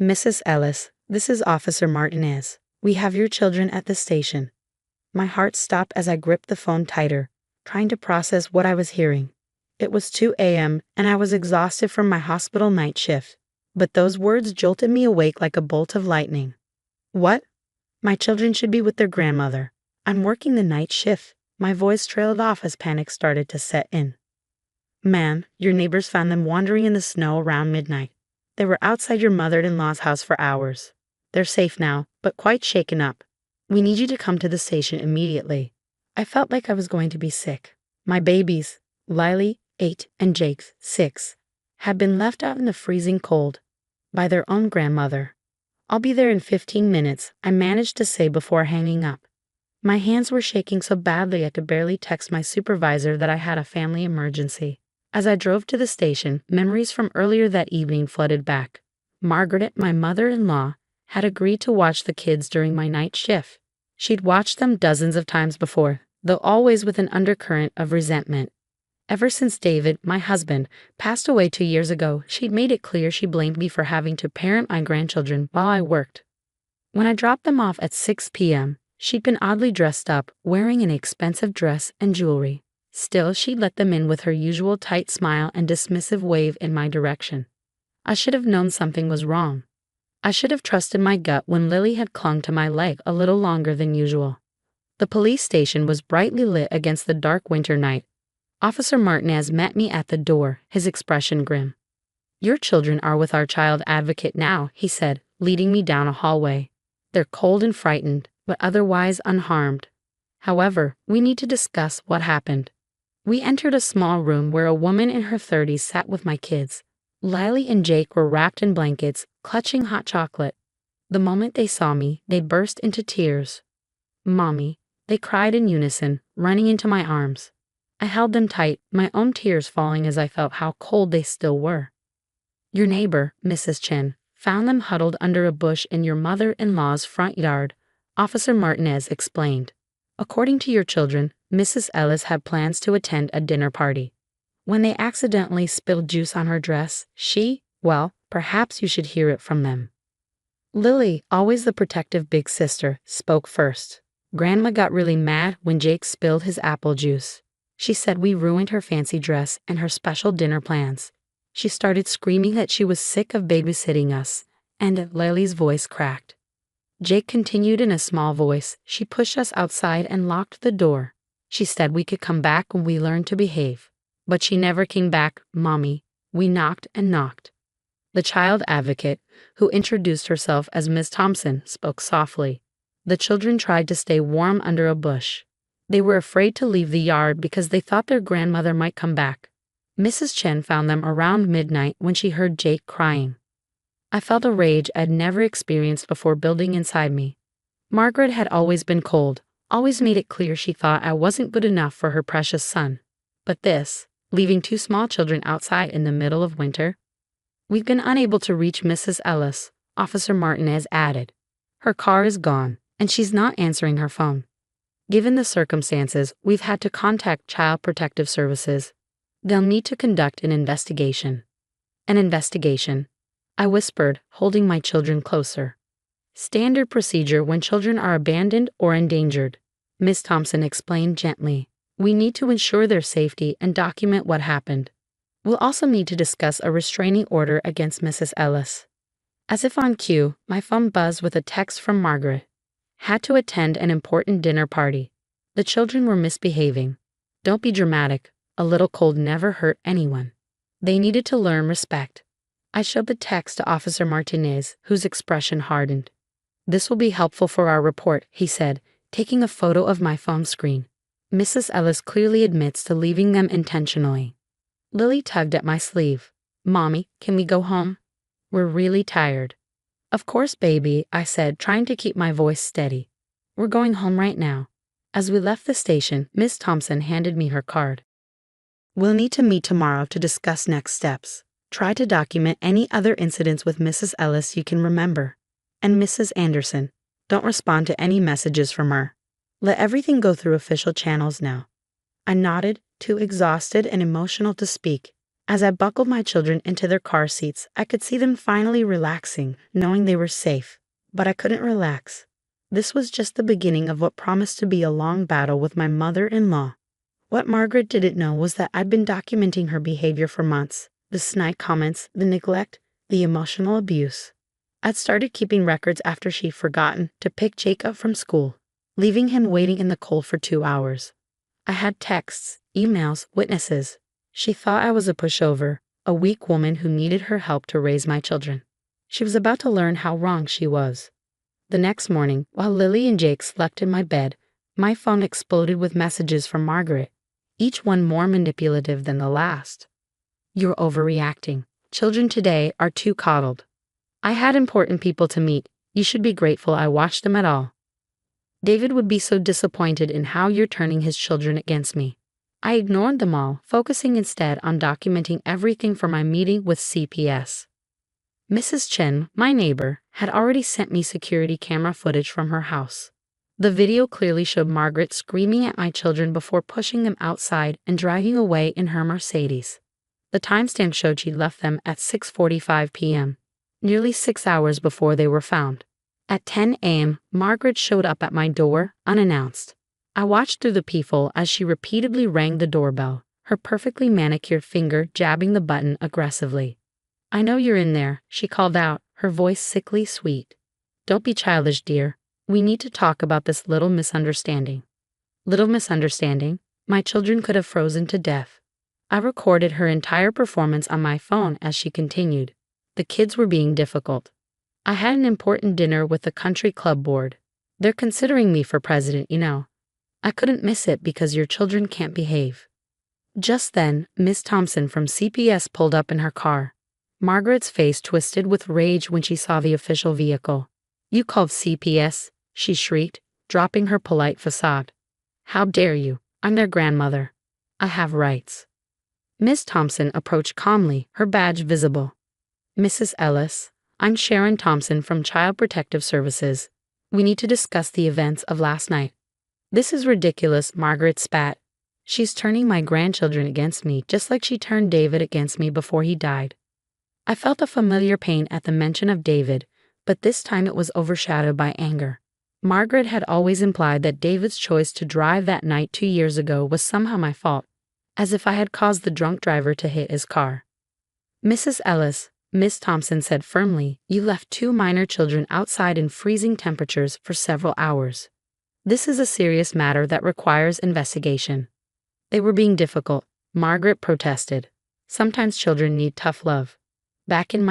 Mrs. Ellis, this is Officer Martinez. We have your children at the station. My heart stopped as I gripped the phone tighter, trying to process what I was hearing. It was 2 a.m., and I was exhausted from my hospital night shift, but those words jolted me awake like a bolt of lightning. What? My children should be with their grandmother. I'm working the night shift. My voice trailed off as panic started to set in. Ma'am, your neighbors found them wandering in the snow around midnight. They were outside your mother-in-law's house for hours. They're safe now, but quite shaken up. We need you to come to the station immediately. I felt like I was going to be sick. My babies, Lily, 8, and Jake, 6, had been left out in the freezing cold by their own grandmother. I'll be there in 15 minutes, I managed to say before hanging up. My hands were shaking so badly I could barely text my supervisor that I had a family emergency. As I drove to the station, memories from earlier that evening flooded back. Margaret, my mother-in-law, had agreed to watch the kids during my night shift. She'd watched them dozens of times before, though always with an undercurrent of resentment. Ever since David, my husband, passed away 2 years ago, she'd made it clear she blamed me for having to parent my grandchildren while I worked. When I dropped them off at 6 p.m., she'd been oddly dressed up, wearing an expensive dress and jewelry. Still, she'd let them in with her usual tight smile and dismissive wave in my direction. I should have known something was wrong. I should have trusted my gut when Lily had clung to my leg a little longer than usual. The police station was brightly lit against the dark winter night. Officer Martinez met me at the door, his expression grim. Your children are with our child advocate now, he said, leading me down a hallway. They're cold and frightened, but otherwise unharmed. However, we need to discuss what happened. We entered a small room where a woman in her 30s sat with my kids. Lily and Jake were wrapped in blankets, clutching hot chocolate. The moment they saw me, they burst into tears. Mommy, they cried in unison, running into my arms. I held them tight, my own tears falling as I felt how cold they still were. Your neighbor, Mrs. Chen, found them huddled under a bush in your mother-in-law's front yard, Officer Martinez explained. According to your children, Mrs. Ellis had plans to attend a dinner party. When they accidentally spilled juice on her dress, well, perhaps you should hear it from them. Lily, always the protective big sister, spoke first. Grandma got really mad when Jake spilled his apple juice. She said we ruined her fancy dress and her special dinner plans. She started screaming that she was sick of babysitting us, and Lily's voice cracked. Jake continued in a small voice. She pushed us outside and locked the door. She said we could come back when we learned to behave. But she never came back, Mommy. We knocked and knocked. The child advocate, who introduced herself as Miss Thompson, spoke softly. The children tried to stay warm under a bush. They were afraid to leave the yard because they thought their grandmother might come back. Mrs. Chen found them around midnight when she heard Jake crying. I felt a rage I'd never experienced before building inside me. Margaret had always been cold, always made it clear she thought I wasn't good enough for her precious son. But this, leaving 2 small children outside in the middle of winter? We've been unable to reach Mrs. Ellis, Officer Martinez added. Her car is gone, and she's not answering her phone. Given the circumstances, we've had to contact Child Protective Services. They'll need to conduct an investigation. An investigation, I whispered, holding my children closer. Standard procedure when children are abandoned or endangered, Miss Thompson explained gently. We need to ensure their safety and document what happened. We'll also need to discuss a restraining order against Mrs. Ellis. As if on cue, my phone buzzed with a text from Margaret. Had to attend an important dinner party. The children were misbehaving. Don't be dramatic. A little cold never hurt anyone. They needed to learn respect. I showed the text to Officer Martinez, whose expression hardened. This will be helpful for our report, he said, taking a photo of my phone screen. Mrs. Ellis clearly admits to leaving them intentionally. Lily tugged at my sleeve. Mommy, can we go home? We're really tired. Of course, baby, I said, trying to keep my voice steady. We're going home right now. As we left the station, Miss Thompson handed me her card. We'll need to meet tomorrow to discuss next steps. Try to document any other incidents with Mrs. Ellis you can remember. And Mrs. Anderson, don't respond to any messages from her. Let everything go through official channels now. I nodded, too exhausted and emotional to speak. As I buckled my children into their car seats, I could see them finally relaxing, knowing they were safe. But I couldn't relax. This was just the beginning of what promised to be a long battle with my mother-in-law. What Margaret didn't know was that I'd been documenting her behavior for months. The snide comments, the neglect, the emotional abuse. I'd started keeping records after she'd forgotten to pick Jake up from school, leaving him waiting in the cold for 2 hours. I had texts, emails, witnesses. She thought I was a pushover, a weak woman who needed her help to raise my children. She was about to learn how wrong she was. The next morning, while Lily and Jake slept in my bed, my phone exploded with messages from Margaret, each one more manipulative than the last. "You're overreacting. Children today are too coddled. I had important people to meet. You should be grateful I watched them at all. David would be so disappointed in how you're turning his children against me." I ignored them all, focusing instead on documenting everything from my meeting with CPS. Mrs. Chen, my neighbor, had already sent me security camera footage from her house. The video clearly showed Margaret screaming at my children before pushing them outside and driving away in her Mercedes. The timestamp showed she left them at 6:45 p.m., nearly 6 hours before they were found. At 10 a.m., Margaret showed up at my door, unannounced. I watched through the peephole as she repeatedly rang the doorbell, her perfectly manicured finger jabbing the button aggressively. "I know you're in there," she called out, her voice sickly sweet. "Don't be childish, dear. We need to talk about this little misunderstanding." Little misunderstanding? My children could have frozen to death. I recorded her entire performance on my phone as she continued. The kids were being difficult. "I had an important dinner with the country club board. They're considering me for president, you know. I couldn't miss it because your children can't behave." Just then, Miss Thompson from CPS pulled up in her car. Margaret's face twisted with rage when she saw the official vehicle. "You called CPS?" she shrieked, dropping her polite facade. "How dare you? I'm their grandmother. I have rights." Miss Thompson approached calmly, her badge visible. "Mrs. Ellis, I'm Sharon Thompson from Child Protective Services. We need to discuss the events of last night." "This is ridiculous," Margaret spat. "She's turning my grandchildren against me just like she turned David against me before he died." I felt a familiar pain at the mention of David, but this time it was overshadowed by anger. Margaret had always implied that David's choice to drive that night 2 years ago was somehow my fault, as if I had caused the drunk driver to hit his car. "Mrs. Ellis," Miss Thompson said firmly, "you left 2 minor children outside in freezing temperatures for several hours. This is a serious matter that requires investigation." "They were being difficult," Margaret protested. "Sometimes children need tough love." Back in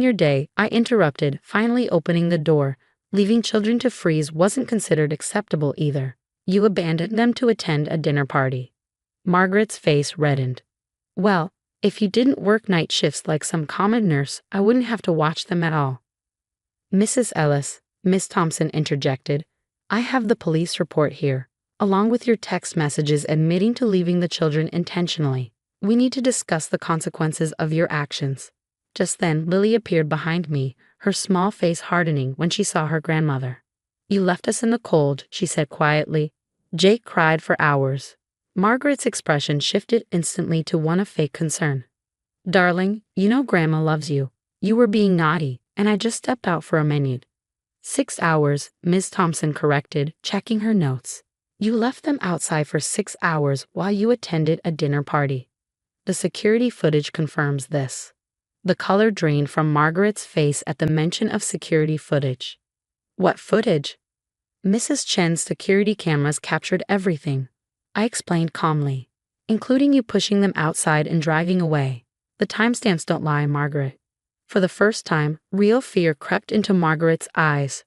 your day, I interrupted, finally opening the door. "Leaving children to freeze wasn't considered acceptable either. You abandoned them to attend a dinner party." Margaret's face reddened. "Well, if you didn't work night shifts like some common nurse, I wouldn't have to watch them at all." "Mrs. Ellis," Miss Thompson interjected, "I have the police report here, along with your text messages admitting to leaving the children intentionally. We need to discuss the consequences of your actions." Just then, Lily appeared behind me, her small face hardening when she saw her grandmother. "You left us in the cold," she said quietly. "Jake cried for hours." Margaret's expression shifted instantly to one of fake concern. "Darling, you know Grandma loves you. You were being naughty, and I just stepped out for a minute." 6 hours, Ms. Thompson corrected, checking her notes. "You left them outside for 6 hours while you attended a dinner party." The security footage confirms this. The color drained from Margaret's face at the mention of security footage. "What footage?" "Mrs. Chen's security cameras captured everything," I explained calmly, "including you pushing them outside and driving away. The timestamps don't lie, Margaret." For the first time, real fear crept into Margaret's eyes.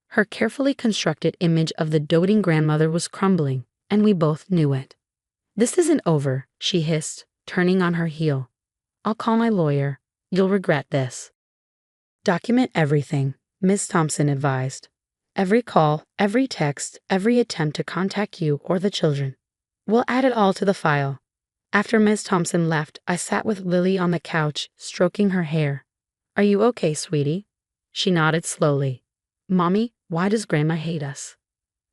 Her carefully constructed image of the doting grandmother was crumbling, and we both knew it. "This isn't over," she hissed, turning on her heel. "I'll call my lawyer. You'll regret this." "Document everything," Ms. Thompson advised. "Every call, every text, every attempt to contact you or the children. We'll add it all to the file." After Ms. Thompson left, I sat with Lily on the couch, stroking her hair. "Are you okay, sweetie?" She nodded slowly. "Mommy, why does Grandma hate us?"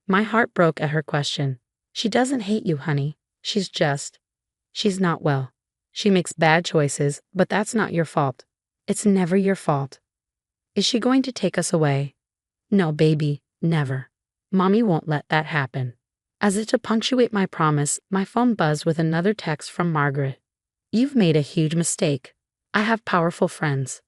My heart broke at her question. "She doesn't hate you, honey. She's not well." She makes bad choices, but that's not your fault. It's never your fault. Is she going to take us away? No, baby, never. Mommy won't let that happen. As if to punctuate my promise, my phone buzzed with another text from Margaret. You've made a huge mistake. I have powerful friends.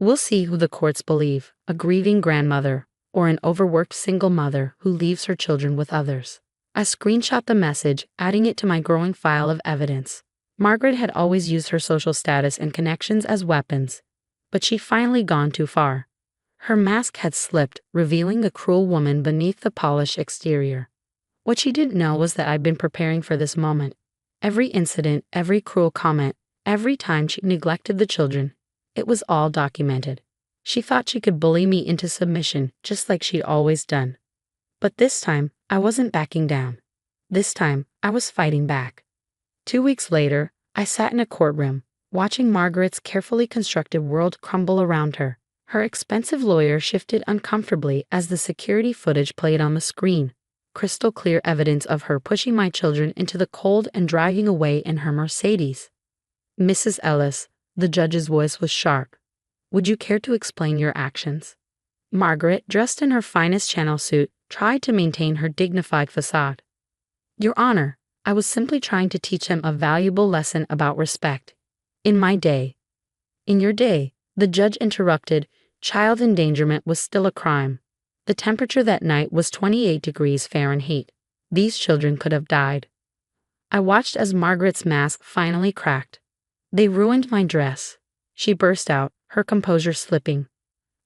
We'll see who the courts believe, a grieving grandmother or an overworked single mother who leaves her children with others. I screenshot the message, adding it to my growing file of evidence. Margaret had always used her social status and connections as weapons, but she'd finally gone too far. Her mask had slipped, revealing a cruel woman beneath the polished exterior. What she didn't know was that I'd been preparing for this moment. Every incident, every cruel comment, every time she neglected the children, it was all documented. She thought she could bully me into submission, just like she'd always done. But this time, I wasn't backing down. This time, I was fighting back. 2 weeks later, I sat in a courtroom, watching Margaret's carefully constructed world crumble around her. Her expensive lawyer shifted uncomfortably as the security footage played on the screen. Crystal clear evidence of her pushing my children into the cold and driving away in her Mercedes. Mrs. Ellis, the judge's voice was sharp. Would you care to explain your actions? Margaret, dressed in her finest Chanel suit, tried to maintain her dignified facade. Your Honor, I was simply trying to teach him a valuable lesson about respect. In my day. In your day, the judge interrupted, child endangerment was still a crime. The temperature that night was 28 degrees Fahrenheit. These children could have died. I watched as Margaret's mask finally cracked. They ruined my dress. She burst out, her composure slipping.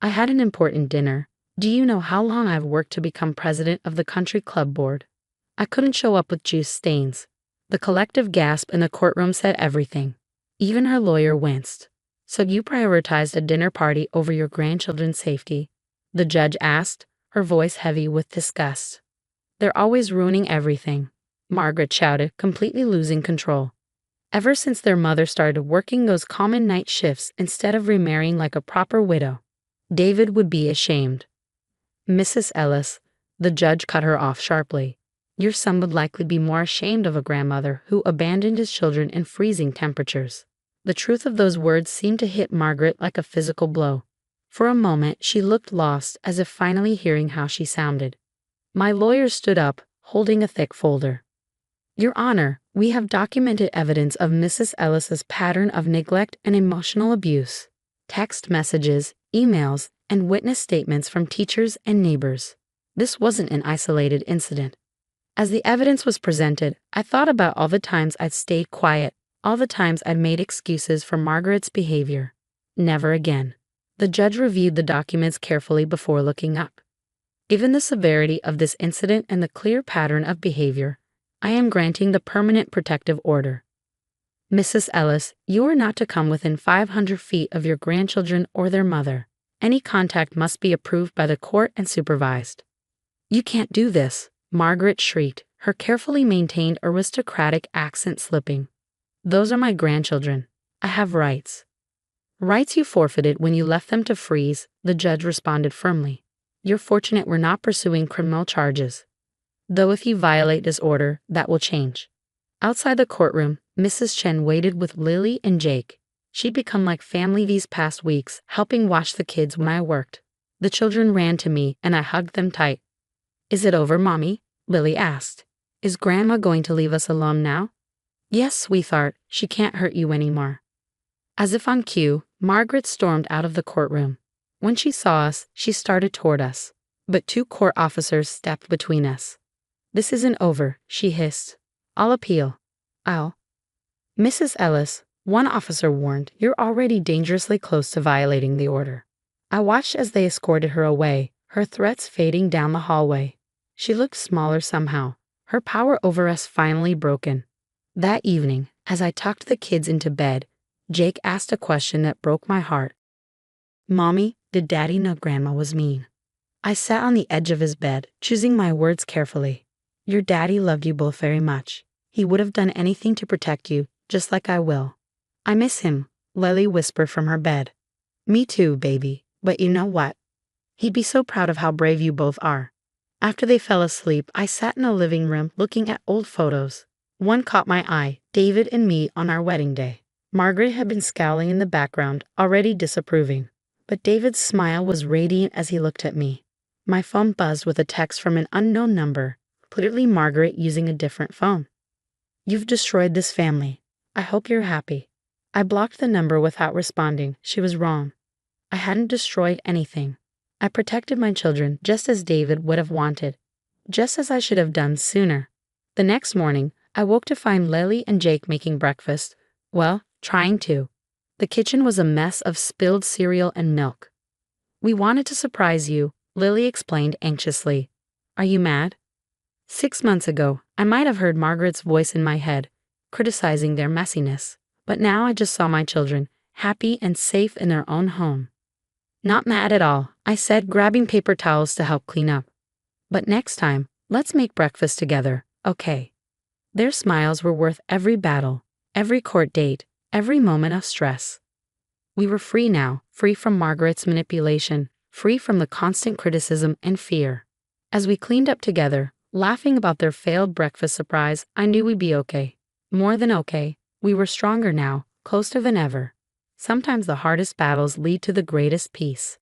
I had an important dinner. Do you know how long I've worked to become president of the country club board? I couldn't show up with juice stains. The collective gasp in the courtroom said everything. Even her lawyer winced. So you prioritized a dinner party over your grandchildren's safety? The judge asked, her voice heavy with disgust. They're always ruining everything, Margaret shouted, completely losing control. Ever since their mother started working those common night shifts instead of remarrying like a proper widow, David would be ashamed. Mrs. Ellis, the judge cut her off sharply. Your son would likely be more ashamed of a grandmother who abandoned his children in freezing temperatures. The truth of those words seemed to hit Margaret like a physical blow. For a moment, she looked lost, as if finally hearing how she sounded. My lawyer stood up, holding a thick folder. Your Honor, we have documented evidence of Mrs. Ellis's pattern of neglect and emotional abuse. Text messages, emails, and witness statements from teachers and neighbors. This wasn't an isolated incident. As the evidence was presented, I thought about all the times I'd stayed quiet, all the times I'd made excuses for Margaret's behavior. Never again. The judge reviewed the documents carefully before looking up. Given the severity of this incident and the clear pattern of behavior, I am granting the permanent protective order. Mrs. Ellis, you are not to come within 500 feet of your grandchildren or their mother. Any contact must be approved by the court and supervised. You can't do this, Margaret shrieked, her carefully maintained aristocratic accent slipping. Those are my grandchildren. I have rights. Rights you forfeited when you left them to freeze, the judge responded firmly. You're fortunate we're not pursuing criminal charges. Though if you violate this order, that will change. Outside the courtroom, Mrs. Chen waited with Lily and Jake. She'd become like family these past weeks, helping watch the kids when I worked. The children ran to me, and I hugged them tight. Is it over, Mommy? Lily asked. Is Grandma going to leave us alone now? Yes, sweetheart, she can't hurt you anymore. As if on cue, Margaret stormed out of the courtroom. When she saw us, she started toward us, but 2 court officers stepped between us. This isn't over, she hissed. I'll appeal. Mrs. Ellis, one officer warned, you're already dangerously close to violating the order. I watched as they escorted her away, her threats fading down the hallway. She looked smaller somehow, her power over us finally broken. That evening, as I tucked the kids into bed, Jake asked a question that broke my heart. Mommy, did Daddy know Grandma was mean? I sat on the edge of his bed, choosing my words carefully. Your daddy loved you both very much. He would have done anything to protect you, just like I will. I miss him, Lily whispered from her bed. Me too, baby, but you know what? He'd be so proud of how brave you both are. After they fell asleep, I sat in the living room looking at old photos. One caught my eye, David and me on our wedding day. Margaret had been scowling in the background, already disapproving. But David's smile was radiant as he looked at me. My phone buzzed with a text from an unknown number, clearly Margaret using a different phone. "You've destroyed this family. I hope you're happy." I blocked the number without responding. She was wrong. I hadn't destroyed anything. I protected my children just as David would have wanted, just as I should have done sooner. The next morning, I woke to find Lily and Jake making breakfast. Well, trying to. The kitchen was a mess of spilled cereal and milk. "We wanted to surprise you," Lily explained anxiously. "Are you mad?" 6 months ago, I might have heard Margaret's voice in my head, criticizing their messiness. But now I just saw my children, happy and safe in their own home. "Not mad at all," I said, grabbing paper towels to help clean up. "But next time, let's make breakfast together, okay?" Their smiles were worth every battle, every court date, every moment of stress. We were free now, free from Margaret's manipulation, free from the constant criticism and fear. As we cleaned up together, laughing about their failed breakfast surprise, I knew we'd be okay. More than okay. We were stronger now, closer than ever. Sometimes the hardest battles lead to the greatest peace.